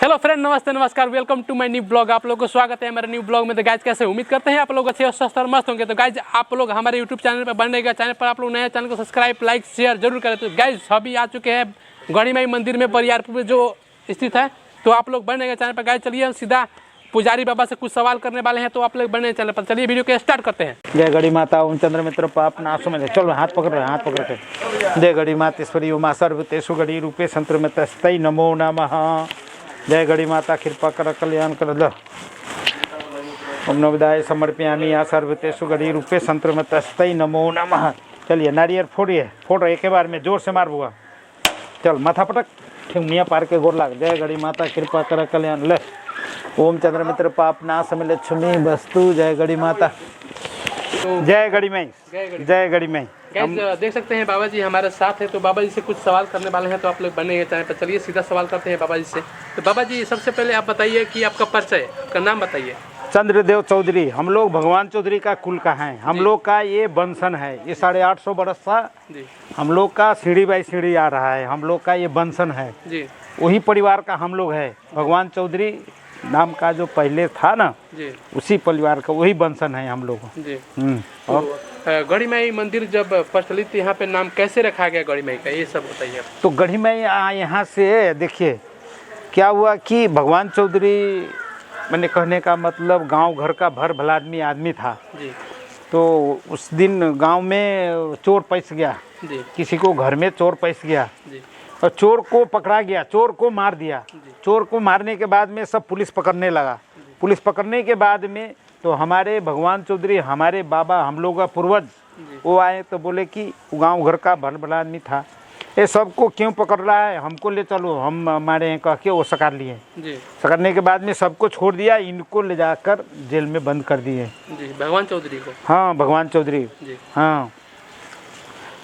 Hello friend, नमस्ते नमस्कार, welcome to my new blog. आप लोगों को स्वागत है हमारे न्यू ब्लॉग में। तो गाइज कैसे उम्मीद करते हैं आप लोग अच्छे और स्वस्थ और मस्त होंगे। तो गाइज आप लोग हमारे यूट्यूब चैनल पर बनेगा, चैनल पर आप लोग नए चैनल को सब्सक्राइब लाइक शेयर जरूर करें। तो गाइज अभी आ चुके हैं गणिमाई मंदिर में, बरियारपुर में जो स्थित है। तो आप लोग बनेगा चैनल पर। गाइज चलिए हम सीधा पुजारी बाबा से कुछ सवाल करने वाले हैं, तो आप लोग बने चैनल पर। चलिए वीडियो को स्टार्ट करते हैं। जय गढ़ी माता ओम चंद्र मित्र पाप नाशो में चलो हाथ पकड़ रहे हाथ पकड़ के। जय गढ़ी मातेश्वरी उमा सर्वतेषु गढ़ी रूपे संत्रमितस्तै नमो नमः। जय गढ़ी माता कृपा कर कल्याण कर द ओम नवदाय समर्पयामि या सर्वतेषु गढ़ी रूपे संत्रमितस्तै नमो नमः। चलिए नारियल फोड़िए, फोड़ एक ही बार में जोर से मार बुआ। चल माथा पटक ठीक मियाँ पार के गोर लाग। जय गढ़ी माता कृपा कर कल्याण ले ओम चंद्र मित्र पाप नाश में लक्ष्मी वस्तु। जय गढ़ी माता, जय गढ़ी माई, जय गढ़ी माई। गाइज देख सकते हैं बाबा जी हमारे साथ है। तो बाबा जी से कुछ सवाल करने वाले हैं, तो आप लोग बनेंगे चैनल पर। चलिए सीधा सवाल करते हैं बाबा जी से। तो बाबा जी सबसे पहले आप बताइए कि आपका परिचय, आपका नाम बताइए। चंद्रदेव चौधरी, हम लोग भगवान चौधरी का कुल का हैं। हम लोग का ये बंसन है, ये 850 बरस सा जी हम लोग का सीढ़ी बाई सीढ़ी आ रहा है। हम लोग का ये बंसन है जी, वही परिवार का हम लोग है। भगवान चौधरी नाम का जो पहले था ना जी, उसी परिवार का वही बंसन है हम लोग। जी। और तो गणिमाई मंदिर जब प्रचलित, यहाँ पे नाम कैसे रखा गया गणिमाई का, ये सब बताइए आप। तो गढ़ी में यहाँ से देखिए क्या हुआ कि भगवान चौधरी, मैंने कहने का मतलब गांव घर का भर भला आदमी था जी तो उस दिन गांव में चोर पैस गया, जी किसी को घर में चोर पैस गया जी और चोर को पकड़ा गया, चोर को मार दिया। चोर को मारने के बाद में सब पुलिस पकड़ने लगा। पुलिस पकड़ने के बाद में तो हमारे भगवान चौधरी, हमारे बाबा, हम लोग का पूर्वज वो आए तो बोले कि गांव घर का भर भला आदमी था, ये सबको क्यों पकड़ रहा है, हमको ले चलो। हम हमारे यहाँ कह के वो सकार लिए। जी सकरने के बाद में सबको छोड़ दिया, इनको ले जाकर जेल में बंद कर दिए। जी, भगवान चौधरी को। हाँ भगवान चौधरी, जी हाँ।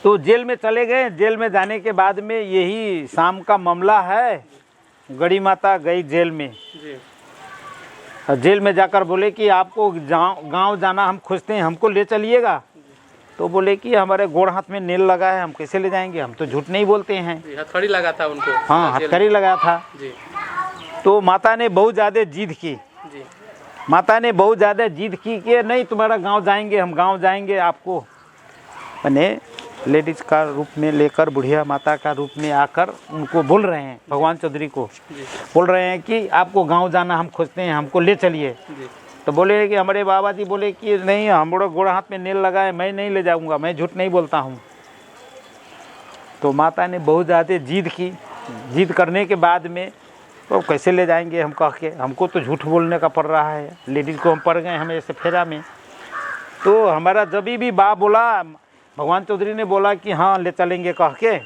तो जेल में चले गए। जेल में जाने के बाद में यही शाम का मामला है, गढ़ी माता गई जेल में। जी और जेल में जाकर बोले कि आपको गांव जाना हम खोजते हैं, हमको ले चलिएगा। तो बोले कि हमारे गोड़ हाथ में नेल लगा है, हम कैसे ले जाएंगे, हम तो झूठ नहीं बोलते हैं। जी, हथकड़ी लगा था उनको। हाँ हथकड़ी लगा था। जी तो माता ने बहुत ज़्यादा जिद की। जी माता ने बहुत ज़्यादा जिद की कि नहीं तुम्हारा गांव जाएंगे, हम गांव जाएंगे। आपको मैंने लेडीज का रूप में लेकर, बुढ़िया माता का रूप में आकर उनको बोल रहे हैं, भगवान चौधरी को बोल रहे हैं कि आपको गांव जाना हम खोजते हैं, हमको ले चलिए। जी तो बोले कि हमारे बाबा जी बोले कि नहीं, हमारा गोड़ हाथ में नेल लगा है, मैं नहीं ले जाऊंगा, मैं झूठ नहीं बोलता हूँ। तो माता ने बहुत ज़्यादा जिद की। जिद करने के बाद में तो कैसे ले जाएंगे हम कह के, हमको तो झूठ बोलने का पड़ रहा है। लेडीज़ को हम पड़ गए हमें ऐसे फेरा में। तो हमारा जब भी बा बोला, भगवान चौधरी ने बोला कि हाँ ले चलेंगे कह के,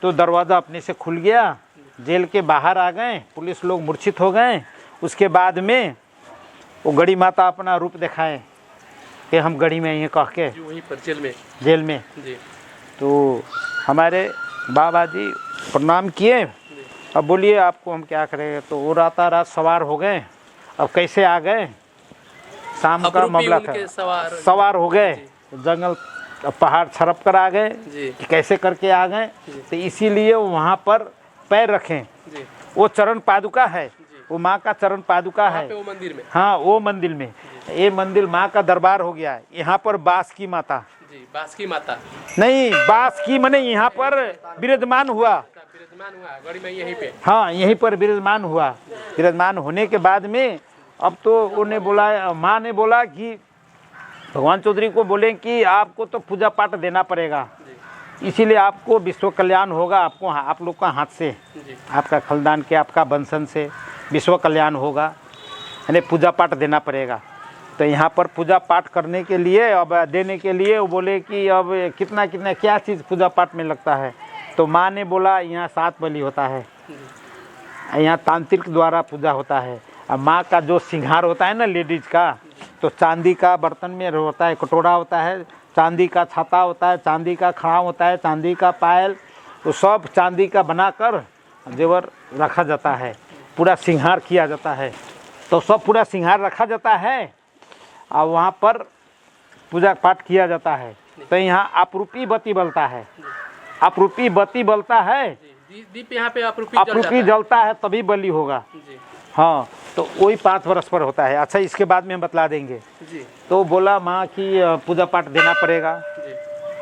तो दरवाज़ा अपने से खुल गया। जेल के बाहर आ गए, पुलिस लोग मूर्छित हो गए। उसके बाद में वो गढ़ी माता अपना रूप दिखाए कि हम गढ़ी में हैं कह के, वहीं पर जेल में। जी तो हमारे बाबा जी प्रणाम किए। अब बोलिए आपको हम क्या करें। तो वो रात सवार हो गए। अब कैसे आ गए, शाम का मामला था, सवार हो गए जंगल पहाड़ छरप कर आ गए कि कैसे करके आ गए। तो इसीलिए वहाँ पर पैर रखें। वो चरण पादुका है, वो माँ का चरण पादुका है वो मंदिर में। हाँ वो मंदिर में। ये मंदिर माँ का दरबार हो गया है। यहाँ पर बास की माता, जी बास की माता नहीं बास की मने यहाँ पर विराजमान हुआ। विराजमान हुआ गणिमाई यहीं पे। हाँ यहीं पर विराजमान हुआ। विराजमान होने के बाद में अब तो उन्हें बोला, माँ ने बोला कि भगवान चौधरी को बोले कि आपको तो पूजा पाठ देना पड़ेगा, इसीलिए आपको विश्व कल्याण होगा। आपको आप लोग का हाथ से, आपका खानदान के, आपका वंशन से विश्व कल्याण होगा, यानी पूजा पाठ देना पड़ेगा। तो यहाँ पर पूजा पाठ करने के लिए, अब देने के लिए वो बोले कि अब कितना कितना क्या चीज़ पूजा पाठ में लगता है। तो माँ ने बोला यहाँ 7 बलि होता है, यहाँ तांत्रिक द्वारा पूजा होता है। अब माँ का जो श्रृंगार होता है ना लेडीज का, तो चांदी का बर्तन में होता है, कटोरा होता है, चांदी का छाता होता है, चांदी का खड़ा होता है, चांदी का पायल, वो सब चांदी का बनाकर जेवर रखा जाता है, पूरा श्रृंगार किया जाता है। तो सब पूरा श्रृंगार रखा जाता है और वहाँ पर पूजा पाठ किया जाता है। तो यहाँ अपरूपी बत्ती बलता है, अपरूपी बत्ती बलता है दीप यहाँ पे अपरूपी अपरूपी जलता है तभी बलि होगा। जी हाँ, तो वही 5 वर्ष पर होता है। अच्छा, इसके बाद में हम बतला देंगे। जी तो बोला माँ की पूजा पाठ देना पड़ेगा। जी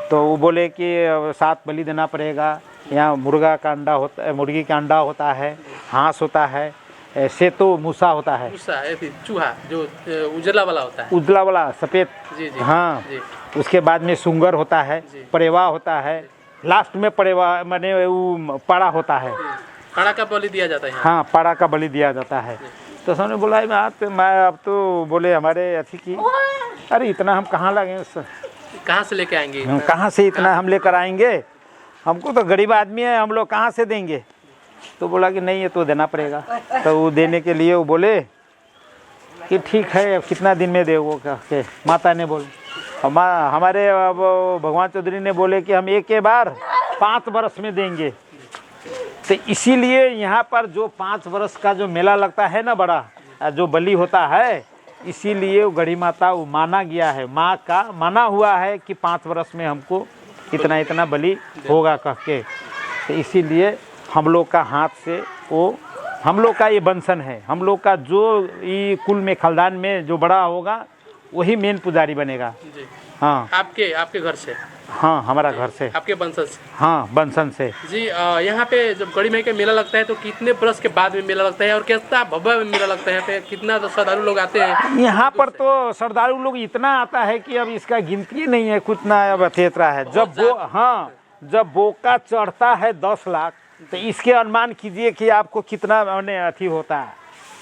तो वो बोले कि 7 बलि देना पड़ेगा। यहाँ मुर्गा का अंडा होता है, मुर्गी का अंडा होता है, हाँस होता है, सेतो मूसा होता है, गुस्सा है फिर चूहा जो उजला वाला होता है, उजला वाला सफ़ेद। जी जी हाँ, जी उसके बाद में सुंगर होता है, जी। परेवा होता है, लास्ट में परेवा माने वो पाड़ा होता है। काड़ा का बलि दिया जाता है यहाँ। हाँ, पाड़ा का बलि दिया जाता है। तो सबने बोला मैं अब तो बोले हमारे अथी की, अरे इतना हम कहाँ लागे, कहाँ से लेके आएंगे? हम कहाँ से इतना हम लेकर आएंगे, हमको तो गरीब आदमी है, हम लोग कहाँ से देंगे। तो बोला कि नहीं, ये तो देना पड़ेगा। तो वो देने के लिए वो बोले कि ठीक है, अब कितना दिन में देवो कह के माता ने बोले। हमारे अब भगवान चौधरी ने बोले कि हम एक बार 5 वर्ष में देंगे। तो इसीलिए यहाँ पर जो 5 वर्ष का जो मेला लगता है ना, बड़ा जो बलि होता है, इसीलिए वो गढ़ी माता वो माना गया है, माँ का माना हुआ है कि 5 वर्ष में हमको इतना इतना बलि होगा कह के। तो इसीलिए हम लोग का हाथ से वो, हम लोग का ये बंसन है, हम लोग का जो ये कुल में खानदान में जो बड़ा होगा वही मेन पुजारी बनेगा। जी। हाँ, आपके घर से? हाँ, हमारा घर से, आपके बंसल से? हाँ, बंसन से। जी। यहाँ पे जब गढ़ी माई का मेला लगता है तो कितने वर्ष के बाद में मेला लगता है और कितना भव्य मेला लगता है? यहाँ पे कितना तो श्रद्धालु लोग आते हैं? यहाँ पर तो श्रद्धालु लोग इतना आता है कि अब इसका गिनती नहीं है, कुछ ना अब अथेतरा है। जब वो, हाँ, जब बोका चढ़ता है 10 लाख, तो इसके अनुमान कीजिए कि आपको कितना मैंने अथी होता है।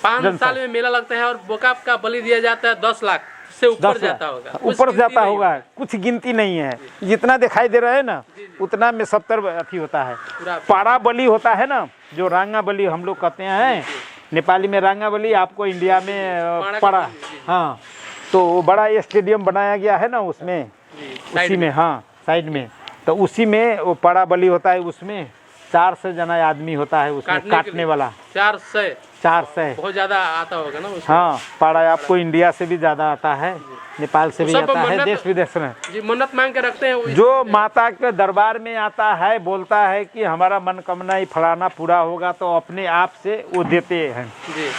5 साल में मेला लगता है और बोका का बलि दिया जाता है 10 लाख से ऊपर जाता होगा, ऊपर जाता होगा, कुछ गिनती नहीं है। जितना दिखाई दे रहा है ना, उतना में 70 अथी होता है। पाड़ा बलि होता है ना, जो रांगा बलि हम लोग कहते हैं, नेपाली में रांगा बलि, आपको इंडिया में पाड़ा। हाँ, तो वो बड़ा स्टेडियम बनाया गया है ना उसमें, उसी में, हाँ, साइड में, तो उसी में वो पाड़ा बलि होता है। उसमें 400 जना आदमी होता है उसमें काटने वाला। 400 बहुत ज्यादा आता होगा ना उसमें। हाँ, पाड़ा आपको इंडिया से भी ज्यादा आता है, नेपाल से भी आता है, देश विदेश में। जी, मन्नत मांग के रखते हैं। जो माता के दरबार में आता है, बोलता है कि हमारा मनोकामना ही फलाना पूरा होगा, तो अपने आप से वो देते हैं। जी।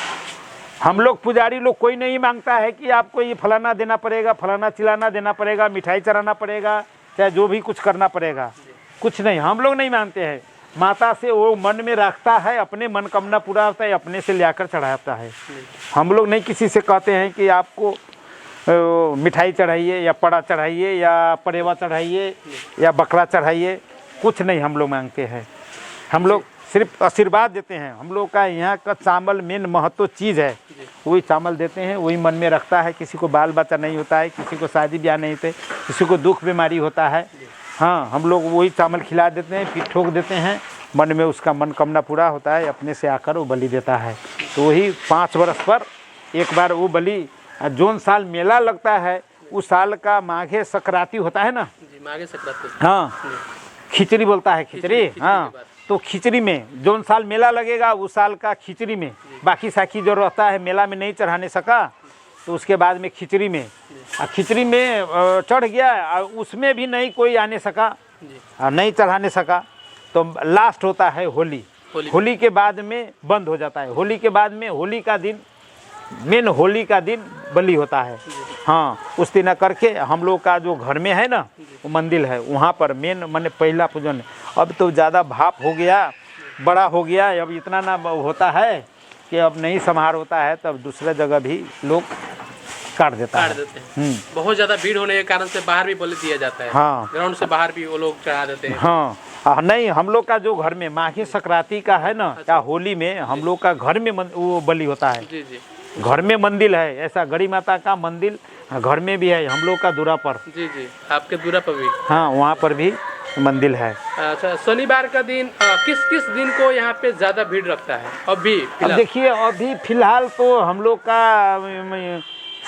हम लोग पुजारी लोग कोई नहीं मांगता है कि आपको ये फलाना देना पड़ेगा, फलाना चिलाना देना पड़ेगा, मिठाई चढ़ाना पड़ेगा, चाहे जो भी कुछ करना पड़ेगा, कुछ नहीं, हम लोग नहीं मांगते हैं। माता से वो मन में रखता है, अपने मनोकामना पूरा होता है, अपने से लाकर चढ़ाता है। हम लोग नहीं किसी से कहते हैं कि आपको मिठाई चढ़ाइए या पड़ा चढ़ाइए या परेवा चढ़ाइए या बकरा चढ़ाइए, कुछ नहीं हम लोग मांगते हैं। हम लोग सिर्फ आशीर्वाद देते हैं। हम लोग का यहाँ का चावल मेन महत्व चीज़ है, वही चावल देते हैं, वही मन में रखता है। किसी को बाल बच्चा नहीं होता है, किसी को शादी ब्याह नहीं होते, किसी को दुख बीमारी होता है, हाँ, हम लोग वही चावल खिला देते हैं, फिर ठोक देते हैं, मन में उसका मनोकामना पूरा होता है, अपने से आकर वो बलि देता है। तो वही 5 वर्ष पर एक बार वो बलि, जोन साल मेला लगता है उस साल का माघे संक्रांति होता है ना, माघे संक्रांति, हाँ, खिचड़ी बोलता है, खिचड़ी, हाँ, तो खिचड़ी में जोन साल मेला लगेगा उस साल का खिचड़ी में, बाकी साकी जो रहता है मेला में नहीं चढ़ाने सका, तो उसके बाद में खिचड़ी में, खिचड़ी में चढ़ गया, उसमें भी नहीं कोई आने सका, नहीं चढ़ाने सका, तो लास्ट होता है होली। होली के बाद में बंद हो जाता है। होली के बाद में होली का दिन, मेन होली का दिन बलि होता है। हाँ, उस दिन करके हम लोग का जो घर में है ना, वो मंदिर है, वहाँ पर मेन मैंने पहला पूजन। अब तो ज़्यादा भाप हो गया, बड़ा हो गया, अब इतना ना होता है कि अब नहीं संभार होता है, तब दूसरे जगह भी लोग काट देते हैं। बहुत ज़्यादा भीड़ होने के कारण से बाहर भी बलि दिया जाता है। हाँ, ग्राउंड से बाहर भी वो लोग चढ़ा देते हैं। हाँ, नहीं, हम लोग का जो घर में माघी संक्रांति का है ना, या होली में हम लोग का घर में वो बलि होता है। जी जी, घर में मंदिर है, ऐसा गढ़ी माता का मंदिर घर में भी है, हम लोग का दूरा पर। जी जी, आपके दूरा पर भी? हाँ, वहाँ पर भी मंदिर है। अच्छा, शनिवार का दिन किस किस दिन को यहाँ पे ज़्यादा भीड़ रखता है? अब देखिए, अभी फिलहाल तो हम लोग का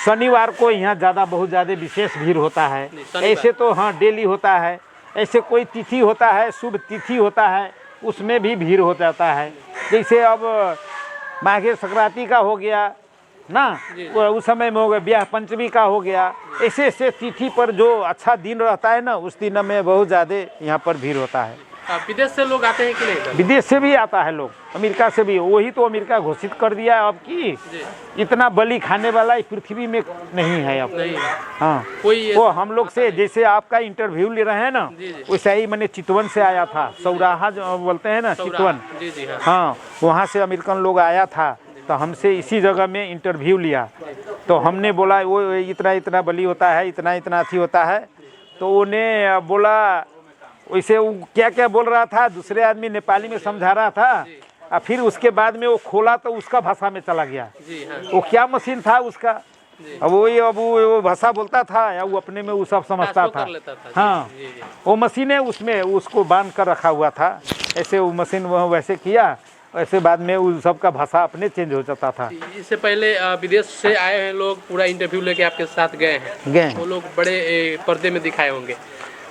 शनिवार को यहाँ ज़्यादा बहुत ज़्यादा विशेष भीड़ होता है। ऐसे तो हाँ डेली होता है, ऐसे कोई तिथि होता है, शुभ तिथि होता है, उसमें भी भीड़ हो जाता है। जैसे अब माघे संक्रांति का हो गया ना, उस समय में हो गया, ब्याह पंचमी का हो गया, ऐसे ऐसे तिथि पर जो अच्छा दिन रहता है ना, उस दिन में बहुत ज़्यादा यहाँ पर भीड़ होता है। विदेश से लोग आते हैं कि नहीं इधर? विदेश से भी आता है लोग, अमेरिका से भी। वही तो अमेरिका घोषित कर दिया अब कि जी इतना बलि खाने वाला इस पृथ्वी में नहीं है अब। नहीं है। हाँ, कोई वो हम लोग से जैसे आपका इंटरव्यू ले रहे हैं ना, जी, जी। वैसे ही मैंने चितवन से आया था, सौराहा जो बोलते हैं ना, चितवन। जी जी हाँ। हाँ, वहाँ से अमेरिकन लोग आया था, तो हमसे इसी जगह में इंटरव्यू लिया। तो हमने बोला वो इतना इतना बलि होता है, इतना इतना अथी होता है। तो उन्हें बोला, वैसे वो क्या क्या बोल रहा था, दूसरे आदमी नेपाली में समझा रहा था, और फिर उसके बाद में वो खोला तो उसका भाषा में चला गया। जी हाँ। वो क्या मशीन था उसका, अब वही अब वो भाषा बोलता था या वो अपने में वो सब समझता ट्रांसफर था। कर लेता था। हाँ, जी जी वो मशीन है, उसमें उसको बांध कर रखा हुआ था। ऐसे वो मशीन वो वैसे किया, वैसे बाद में उस सब का भाषा अपने चेंज हो जाता था। इससे पहले विदेश से आए हैं लोग, पूरा इंटरव्यू लेके आपके साथ गए हैं, गए वो लोग बड़े पर्दे में दिखाए होंगे।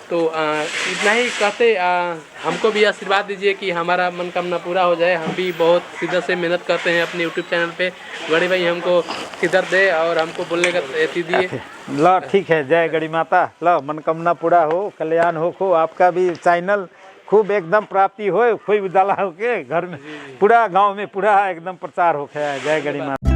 तो इतना ही कहते, हमको भी आशीर्वाद दीजिए कि हमारा मनोकामना पूरा हो जाए। हम भी बहुत शिद्दत से मेहनत करते हैं अपने यूट्यूब चैनल पे। गड़ी भाई हमको शिद्दत दे और हमको बोलने का एती दिए। लो ठीक है, जय गड़ी माता। लो मनोकामना पूरा हो, कल्याण हो, खो आपका भी चैनल खूब एकदम प्राप्ति हो, खूब उजाला हो के घर में पूरा गांव में पूरा एकदम प्रचार हो गया। जय गड़ी माता।